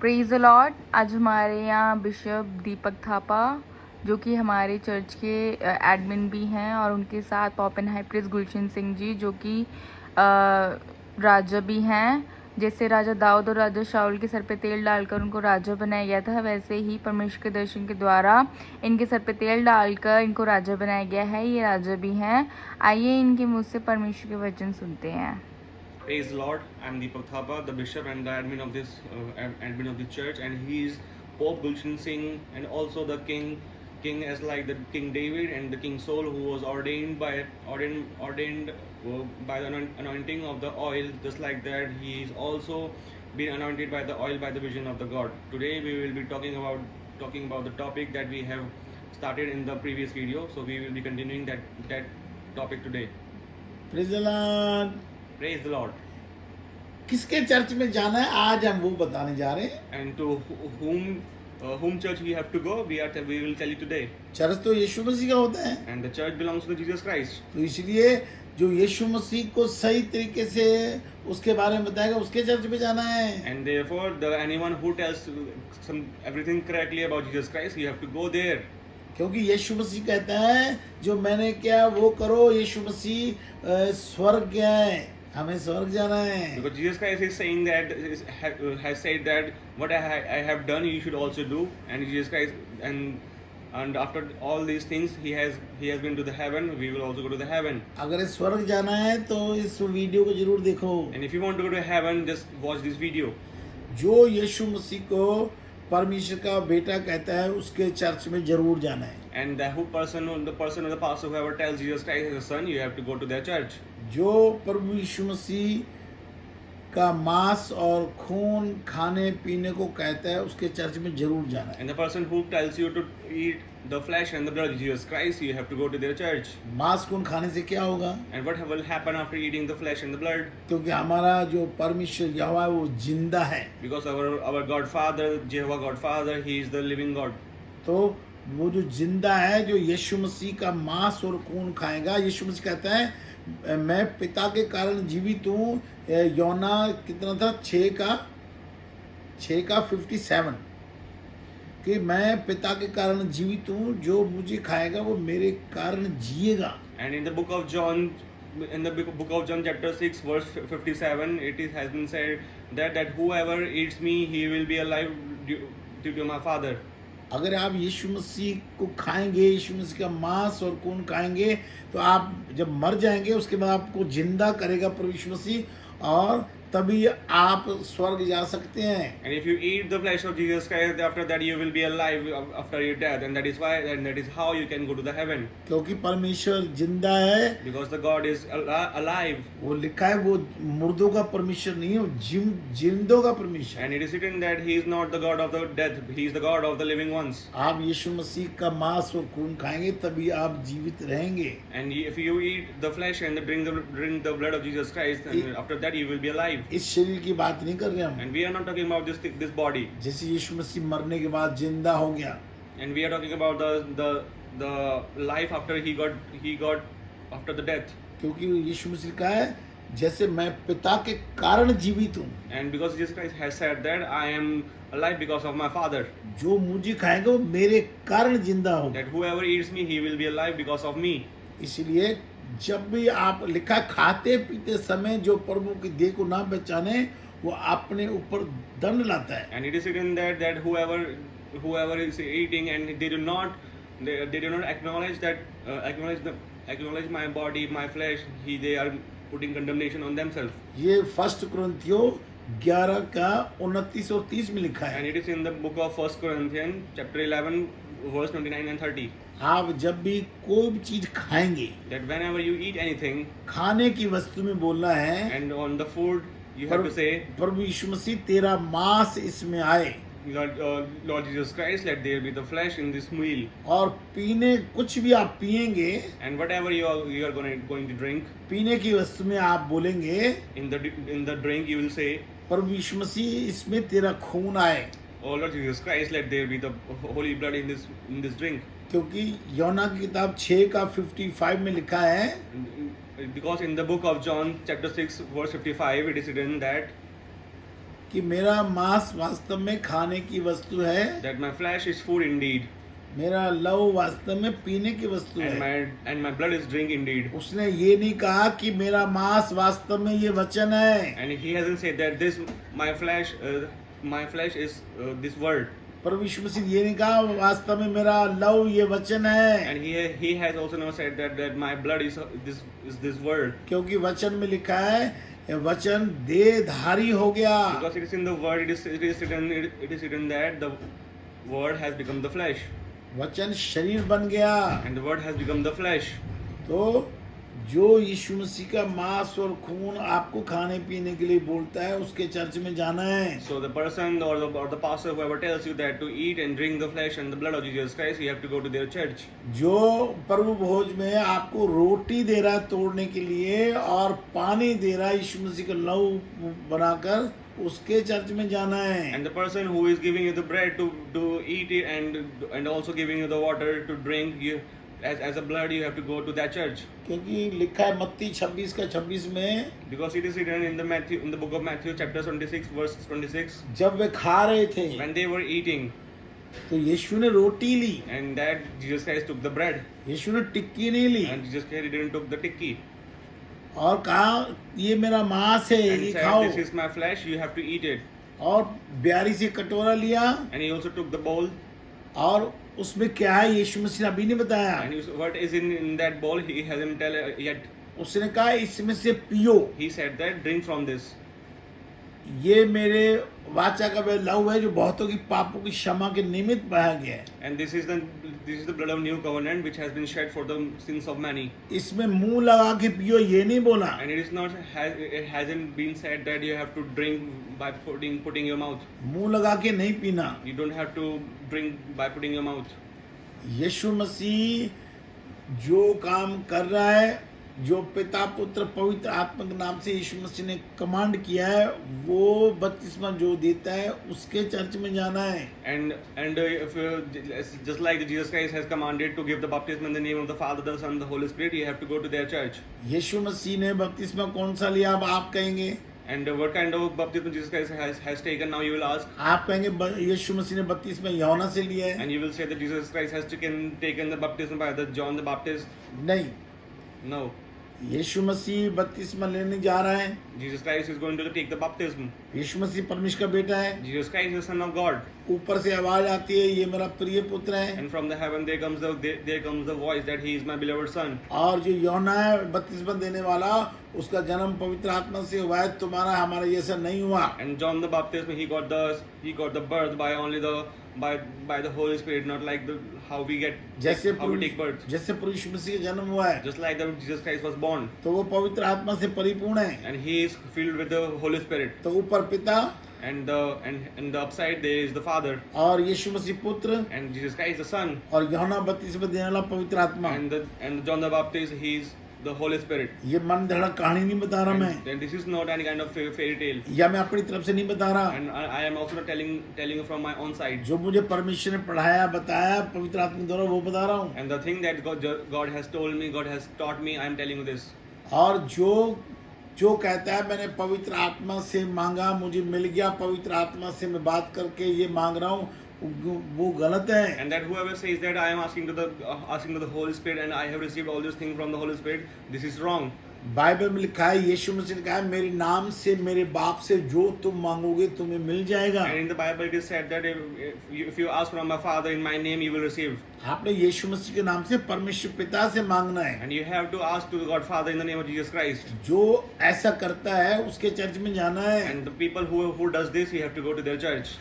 Praise the Lord. आज हमारे यहाँ बिशप दीपक थापा जो कि हमारे चर्च के एडमिन भी हैं और उनके साथ पॉपन हाई प्रीस्ट गुलशन सिंह जी जो कि राजा भी हैं। जैसे राजा दाऊद और राजा शाऊल के सर पे तेल डालकर उनको राजा बनाया गया था, वैसे ही परमेश्वर के दर्शन के द्वारा इनके सर पे तेल डालकर इनको राजा बनाया गया है। ये राजा भी हैं। आइए इनके मुँह से परमेश्वर के वचन सुनते हैं। Praise the Lord. I'm Deepak Thapa, the bishop and the admin of the church, and he is Pope Gulshan Singh, and also the king as like the King David and the King Saul, who was ordained by the anointing of the oil. Just like that, he is also been anointed by the oil by the vision of the God. Today we will be talking about the topic that we have started in the previous video. So we will be continuing that topic today. Praise the Lord. Praise the Lord. किसके church में जाना है आज हम वो बताने जा रहे हैं। And to whom church we have to go, we will tell you today. Church तो यीशु मसीह का होता है, And the church belongs to Jesus Christ. तो इसलिए जो यीशु मसीह को सही तरीके से उसके बारे में बताएगा उसके चर्च में जाना है। And therefore, anyone who tells everything correctly about Jesus Christ, you have to go there. क्योंकि यीशु मसीह कहता है जो मैंने किया वो करो। यीशु मसीह स्वर्ग गया है, हमें स्वर्ग जाना है। Because Jesus Christ is saying that has said that what I have done, you should also do. And Jesus Christ and after all these things, he has been to the heaven. We will also go to the heaven. अगर स्वर्ग जाना है तो इस video को जरूर देखो। And if you want to go to heaven, just watch this video. जो यीशु मसीह को परमेश्वर का बेटा कहता है उसके चर्च में जरूर जाना है। And the person or the pastor whoever tells Jesus Christ is a son, you have to go to their church. जो प्रभु यीशु मसीह का मांस और खून खाने पीने को कहता है उसके चर्च में जरूर जाना है। And the person who tells you to eat the flesh and the blood of Jesus Christ, you have to go to their church. मांस खून खाने से क्या होगा? And what will happen after eating the flesh and the blood? क्योंकि हमारा जो परमेश्वर यहोवा है वो जिंदा है। Because our God Father, Jehovah God Father, He is the living God. तो वो जो जिंदा है, जो यीशु मसीह का मांस और खून खाएगा, यीशु मसीह कहता है मैं पिता के कारण जीवित हूँ। योना कितना था? 6 का 57 कि मैं पिता के कारण जीवित हूँ, जो मुझे खाएगा वो मेरे कारण जिएगा। And in the book of John chapter 6 verse 57, has been said that whoever eats me, he will be alive due to my Father. अगर आप यीशु मसीह को खाएंगे, यीशु मसीह का मांस और खून खाएंगे, तो आप जब मर जाएंगे उसके बाद आपको जिंदा करेगा प्रभु यीशु मसीह और तभी आप स्वर्ग जा सकते हैं। And if you eat the flesh of Jesus Christ, after that you will be alive after your death, and that is how you can go to the heaven. क्योंकि परमेश्वर जिंदा है। Because the God is alive. वो लिखा है वो मुर्दों का परमेश्वर नहीं है, वो जिंदों का परमेश्वर। And it is written that He is not the God of the dead, He is the God of the living ones. आप यीशु मसीह का मांस और खून खाएंगे तभी आप जीवित रहेंगे। And if you eat the flesh and drink the blood of Jesus Christ, and after that you will be alive. इस शरीर की बात नहीं कर रहे हम। And we are not talking about this body. जैसे यीशु मसीह मरने के बाद जिंदा हो गया। And we are talking about the life after he got after the death. क्योंकि यीशु मसीह का है जैसे मैं पिता के कारण जीवित हूँ। And because Jesus Christ has said that I am alive because of my Father. जो मुझे खाएगा वो मेरे कारण जिंदा होगा। That whoever eats me, he will be alive because of me. इसलिए जब भी आप लिखा खाते पीते समय जो प्रभु की देह को ना पहचाने वो अपने ऊपर दंड लाता है। And it is written that whoever is eating and they do not acknowledge that acknowledge my body, my flesh, they are putting condemnation on themselves. ये 1 कुरिन्थियों 11 का 29 और 30 में लिखा है। And it is in the book of 1 Corinthians chapter 11 verse 29 and 30. आप जब भी कोई भी चीज खाएंगे, That whenever you eat anything, खाने की वस्तु में बोलना है, and on the food you have to say, प्रभु यीशु मसीह तेरा मांस इसमें आए। Lord Jesus Christ, let there be the flesh in this meal. और पीने कुछ भी आप पिएंगे, And whatever you are going to drink, पीने की वस्तु में आप बोलेंगे, in the drink you will say, प्रभु यीशु मसीह इसमें तेरा खून आए। Oh Lord Jesus Christ, let there be the holy blood in this drink. क्योंकि योना की किताब 6 का 55 में लिखा है, Because in the book of John chapter 6 verse 55 it is written that कि मेरा मांस वास्तव में खाने की वस्तु है, that my flesh is food indeed, मेरा लहू वास्तव में पीने की वस्तु and है। my blood is drink indeed. उसने ये नहीं कहा कि मेरा मांस वास्तव में ये वचन है। And he hasn't said that this my flesh is this word. प्रभु यीशु मसीह ने ये नहीं कहा वास्तव में मेरा लहू ये वचन है, And he has also not said that my blood is this word. क्योंकि वचन में लिखा है ये वचन देहधारी हो गया। Because it is in the word, it is written that the word has become the flesh, वचन शरीर बन गया। and the word has become the flesh. तो जो यीशु मसीह का मांस और खून आपको खाने पीने के लिए बोलता है उसके चर्च में जाना है। So the person or the pastor, whoever tells you that to eat and drink the flesh and the blood of Jesus Christ, you have to go to their church. जो प्रभु भोज में आपको रोटी दे रहा है तोड़ने के लिए और पानी दे रहा है यीशु मसीह का लहू बनाकर, उसके चर्च में जाना है। And the person who is giving you the bread to eat it and also giving you the water to drink, you as a blood, you have to go to that church. क्योंकि लिखा है मत्ती 26 का 26 में, Because it is written in the book of Matthew chapter 26 verse 26, जब वे खा रहे थे when they were eating, तो यीशु ने रोटी ली, and that Jesus Christ took the bread, यीशु ने टिक्की नहीं ली and Jesus Christ didn't took the tikki, और कहा ये मेरा मांस है, and ये said, खाओ। this is my flesh, you have to eat it. और ब्यारी से कटोरा लिया And he also took the bowl, और उसमें क्या है यीशु मसीह ने अभी नहीं बताया। and what is in that bowl, he hasn't tell yet. उसने कहा इसमें से पियो, He said that drink from this. ये मेरे वाचा का वह लहू है जो बहुतों की पापों की क्षमा के निमित्त बहा गया है। And this is the blood of new covenant which has been shed for the sins of many. इसमें मुंह लगा के पियो ये नहीं बोला, And it is not, it hasn't been said that you have to drink by putting your mouth. मुंह लगा के नहीं पीना। You don't have to drink by putting your mouth. यीशु मसीह जो काम कर रहा है, जो पिता पुत्र पवित्र आत्मा के नाम से यीशु मसीह ने कमांड किया है, वो बपतिस्मा जो देता है उसके चर्च में जाना है। And if just like Jesus Christ has commanded to give the baptism in the name of the Father, the Son, the Holy Spirit, you have to go to their church. यीशु मसीह ने बपतिस्मा कौन सा लिया, अब आप कहेंगे। And what kind of baptism Jesus Christ has taken? Now you will ask, आप कहेंगे यीशु मसीह ने बपतिस्मा यूहन्ना से लिया है। and you will say that Jesus Christ has taken the baptism by the John the Baptist. नहीं, No, यीशु मसीह बपतिस्मा लेने जा रहा है। Jesus Christ is going to take the baptism. यीशु मसीह परमेश्वर का बेटा है। Jesus Christ is the Son of God. ऊपर से आवाज आती है ये मेरा प्रिय पुत्र है। And from the heaven there comes the voice that he is my beloved son. और जो यूहन्ना है बपतिस्मा देने वाला, उसका जन्म पवित्र आत्मा से हुआ है, तुम्हारा हमारा जैसा नहीं हुआ। And John the Baptist, he got the birth by only by the Holy Spirit, not like how we take birth. जैसे प्रभु यीशु मसीह का जन्म हुआ है, Just like that Jesus Christ was born, तो वो पवित्र आत्मा से परिपूर्ण है। and he is filled with the Holy Spirit. तो ऊपर पिता And the upside there is the Father, और यीशु मसीह पुत्र and Jesus Christ the Son, और यूहन्ना बपतिस्मा देने वाला पवित्र आत्मा। and John the Baptist, he is the Holy Spirit. ये मन धड़क कहानी नहीं बता रहा मैं, And this is not any kind of fairy tale. या मैं अपनी तरफ से नहीं बता रहा। And I am also not telling you from my own side. जो मुझे परमेश्वर ने पढ़ाया बताया पवित्र आत्मा द्वारा वो बता रहा हूँ। And the thing that God has told me, God has taught me, I am telling you this. और जो कहता है मैंने पवित्र आत्मा से मांगा मुझे मिल गया, पवित्र आत्मा से मैं बात करके ये मांग रहा हूँ, वो गलत है। And that whoever says that I am asking to the Holy Spirit and I have received all these things from the Holy Spirit, this is wrong. Bible में लिखा है, यीशु मसीह ने कहा है मेरे नाम से मेरे बाप से जो तुम मांगोगे तुम्हें मिल जाएगा। And in the Bible it is said that if you ask from my Father in my name, you will receive. आपने यीशु मसीह के नाम से परमेश्वर पिता से मांगना है। And you have to ask to God Father in the name of Jesus Christ. जो ऐसा करता है उसके चर्च में जाना है। And the people who does this, you have to go to their church.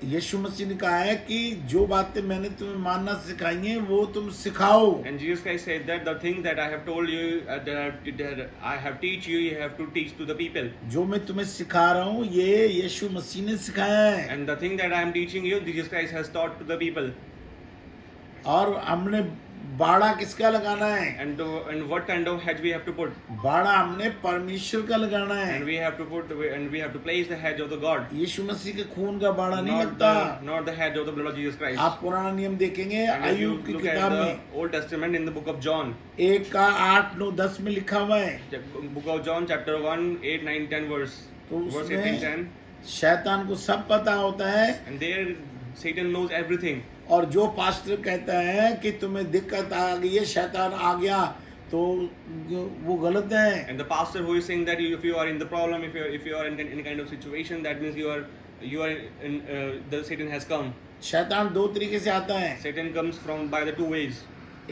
यीशु मसीह ने कहा है कि जो बातें मैंने तुम्हें मानना सिखाई हैं वो तुम सिखाओ। And Jesus Christ said that the thing that I have told you, that I have teach you, you have to teach to the people. जो मैं तुम्हें सिखा रहा हूँ ये यीशु मसीह ने सिखाया है। And the thing that I am teaching you, Jesus Christ has taught to the people. और हमने बाड़ा किसका लगाना है? And what kind of hedge we have to put? बाड़ा हमने परमेश्वर का लगाना है। And we have to place the hedge of the God. यीशु मसीह के खून का बाड़ा नहीं लगता। Not the hedge of the blood of Jesus Christ. आप पुराना नियम देखेंगे अय्यूब की Look किताब at में the Old Testament in the book of John. 1 का 8, 9, 10 में लिखा हुआ है। Book of John chapter 1, 8, 9, 10 verse. तो Verse 8 and 10. शैतान को सब पता होता है, and there Satan knows everything. और जो पास्टर कहता है कि तुम्हें दिक्कत आ गई है, शैतान आ गया, तो वो गलत है। And the pastor who is saying that if you are in the problem, if you are in any kind of situation, that means you are in the Satan has come. शैतान दो तरीके से आता है। Satan comes from by the two ways.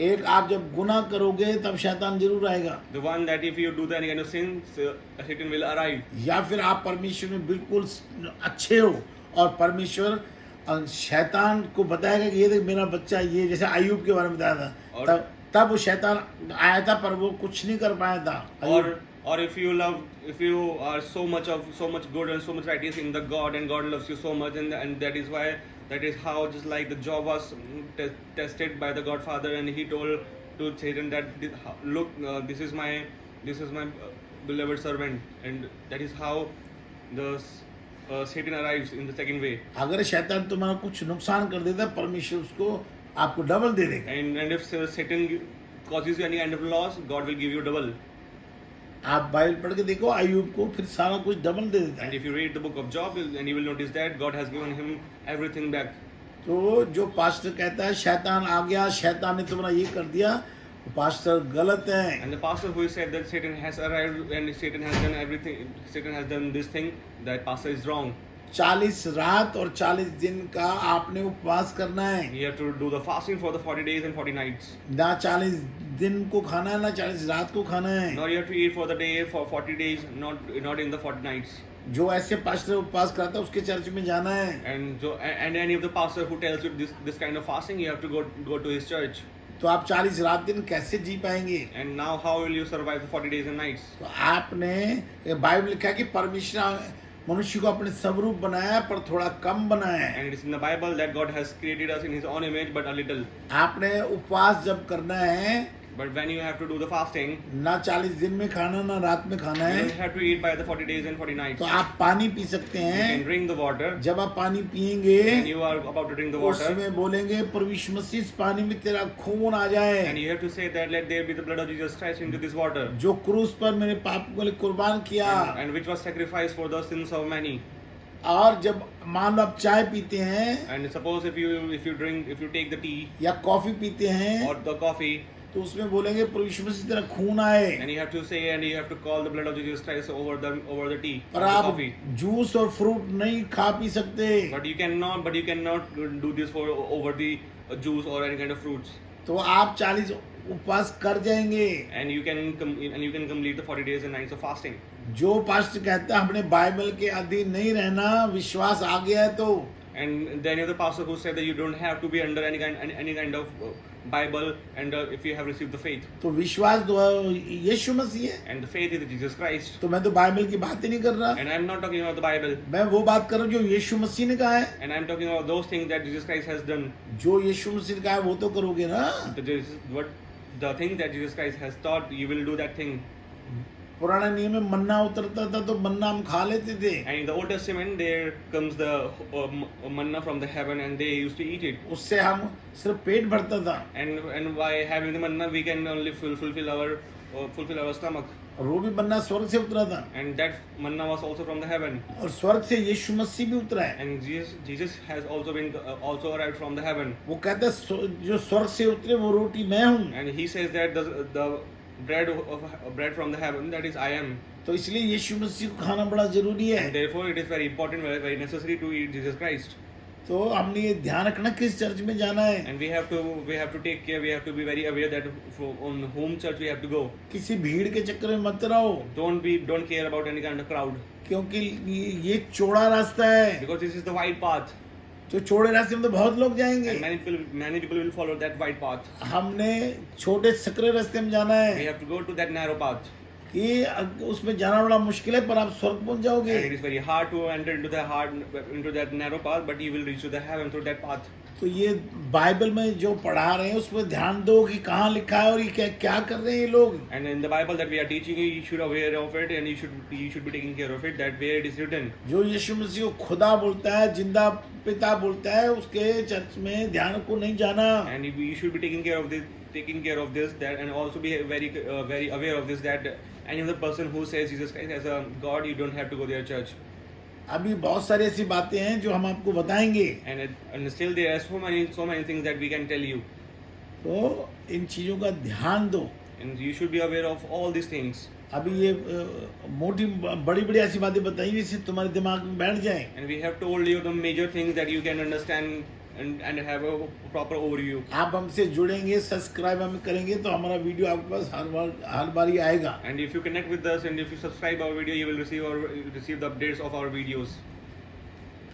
एक, आप जब गुनाह करोगे तब शैतान जरूर आएगा, The one that if you do any kind of sin, Satan will arrive. या फिर आप परमेश्वर में बिल्कुल अच्छे हो और परमेश्वर शैतान को बताएगा कि ये देख मेरा बच्चा, ये जैसे अय्यूब के बारे में बताया था, और तब वो शैतान आया था पर वो कुछ नहीं कर पाया था। or if you are so much good and so much righteous in the God, and God loves you so much, and that is how just like the Job was tested by the Godfather, and he told to Satan that look, this is my beloved servant, and that is how the Satan arrives in the second way. अगर शैतान तुम्हारा कुछ नुकसान कर देता है, परमेश्वर उसको आपको डबल दे देगा। And if Satan causes you any kind of loss, God will give you double. आप बाइबल पढ़ के देखो, अय्यूब को फिर सारा कुछ डबल दे देता And है। if you read the book of Job, and you will notice that God has given him everything back. तो जो पास्टर कहता है शैतान आ गया, शैतान ने तुम्हारा ये कर दिया, वो पास्टर गलत है। And the pastor who said that Satan has arrived and Satan has done everything, Satan has done this thing, that pastor is wrong. 40 रात और 40 दिन का आपने उपवास करना है। You have to do the fasting for the 40 days and 40 nights. ना 40 दिन को खाना है, ना 40 रात को खाना है। Now you have to eat for the day for 40 days, not in the 40 nights. जो ऐसे पास्टर उपवास करता है उसके चर्च में जाना है। And any of the pastor who tells you this kind of fasting, you have to go to his church. तो आप 40 रात दिन कैसे जी पाएंगे? And now how will you survive the 40 days and nights? तो आपने बाइबल लिखा है कि परमेश्वर मनुष्य को अपने स्वरूप बनाया पर थोड़ा कम बनाया है। And it is in the Bible that God has created us in His own image, but a little. आपने उपवास जब करना है, But when you have to do the fasting, ना 40 दिन में खाना ना रात में खाना you है, don't have to eat by the 40 days and 40 nights. तो आप पानी पी सकते You can हैं। drink the water. जब आप पानी पियेंगे, When you are about to drink the water, उसमें बोलेंगे प्रभु यीशु मसीह इस पानी में तेरा खून आ जाए, and you have to say that let there be the blood of Jesus Christ into this water, जो क्रूस पर मेरे पाप को लिए कुर्बान किया। and which was sacrificed for the sins of many. और जब मान लो आप चाय पीते हैं And suppose if you take the tea या कॉफी पीते हैं, or the coffee, तो उसमें बोलेंगे प्रभु यीशु मसीह तेरा खून आए। and you have to say and you have to call the blood of Jesus Christ over the tea or पर the आप coffee. जूस और फ्रूट नहीं खा पी सकते। But you cannot do this for over the juice or any kind of fruits. तो आप 40 उपवास कर जाएंगे। And you can complete the 40 days and nights of fasting. जो पास्टर कहता है हमने बाइबल के अधीन नहीं रहना, विश्वास आ गया है तो, And then the pastor who said that you don't have to be under any kind of Bible, and if you have received the faith, तो विश्वास तो यीशु मसीह है। and the faith is Jesus Christ. तो मैं तो बाइबल की बात ही नहीं कर रहा, And I'm not talking about the Bible, मैं वो बात कर रहा हूँ जो यीशु मसीह ने कहा है। and I'm talking about those things that Jesus Christ has done. जो यीशु मसीह ने कहा है वो तो करोगे ना। The thing that Jesus Christ has taught, you will do that thing. पुराने नियम में मन्ना उतरता था तो मन्ना हम खा लेते थे। And in the Old Testament, there comes the manna from the heaven, and they used to eat it. उससे हम सिर्फ पेट भरता था, And by having the manna, we can only fulfill our stomach. और वो भी मन्ना स्वर्ग से उतरा था, And that manna was also from the heaven. और स्वर्ग से यीशु मसीह भी उतरा है। And Jesus has also arrived from the heaven. वो कहता है जो स्वर्ग से उतरे वो रोटी मैं हूँ। And he says that the bread from the heaven, that is I am. तो इसलिए यीशु मसीह को खाना बड़ा जरूरी है। And therefore, it is very important, very necessary to eat Jesus Christ. तो हमने ये ध्यान रखना किस चर्च में जाना है। And we have to take care. We have to be very aware that on whom church we have to go. किसी भीड़ के चक्कर में मत रहो, Don't care about any kind of crowd, क्योंकि ये चौड़ा रास्ता है। because this is the wide path, तो चौड़े रास्ते में तो बहुत लोग जाएंगे, and many people will follow that wide path. हमने छोटे सकरे रास्ते में जाना We है have to go to that narrow path. कि उसमें जाना बड़ा मुश्किल है पर आप स्वर्ग पहुंच जाओगे। And it is very hard to enter into that narrow path, but you will reach to the heaven through that path. तो ये बाइबल में जो पढ़ा रहे हैं उसमें ध्यान दो कि कहाँ लिखा है और ये क्या क्या कर रहे हैं ये लोग। And in the Bible that we are teaching you should aware of it, and you should be taking care of it, that where it is written. जो यीशु मसीह को खुदा बोलता है, जिंदा पिता बोलता है, उसके चर्च में ध्यान को नहीं जाना। And you should be taking care of this, that, and also be very aware of this, that any other person who says Jesus Christ as a God, you don't have to go to their church. अभी बहुत सारी ऐसी बातें हैं जो हम आपको बताएंगे, and still there are so many things that we can tell you, तो इन चीजों का ध्यान दो. and you should be aware of all these things. अभी ये मोटी बड़ी बड़ी ऐसी बातें बताई जिससे तुम्हारे दिमाग में बैठ जाए. And we have told you the major things that you can understand and have a proper overview. आप हमसे जुड़ेंगे, सब्सक्राइब हम करेंगे तो हमारा वीडियो आपके पास हर बार ही आएगा. And if you connect with us and if you subscribe our video, you will receive the updates of our videos.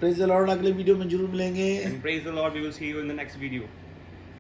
Praise the Lord. अगले वीडियो में जरूर मिलेंगे. And praise the Lord, we will see you in the next video.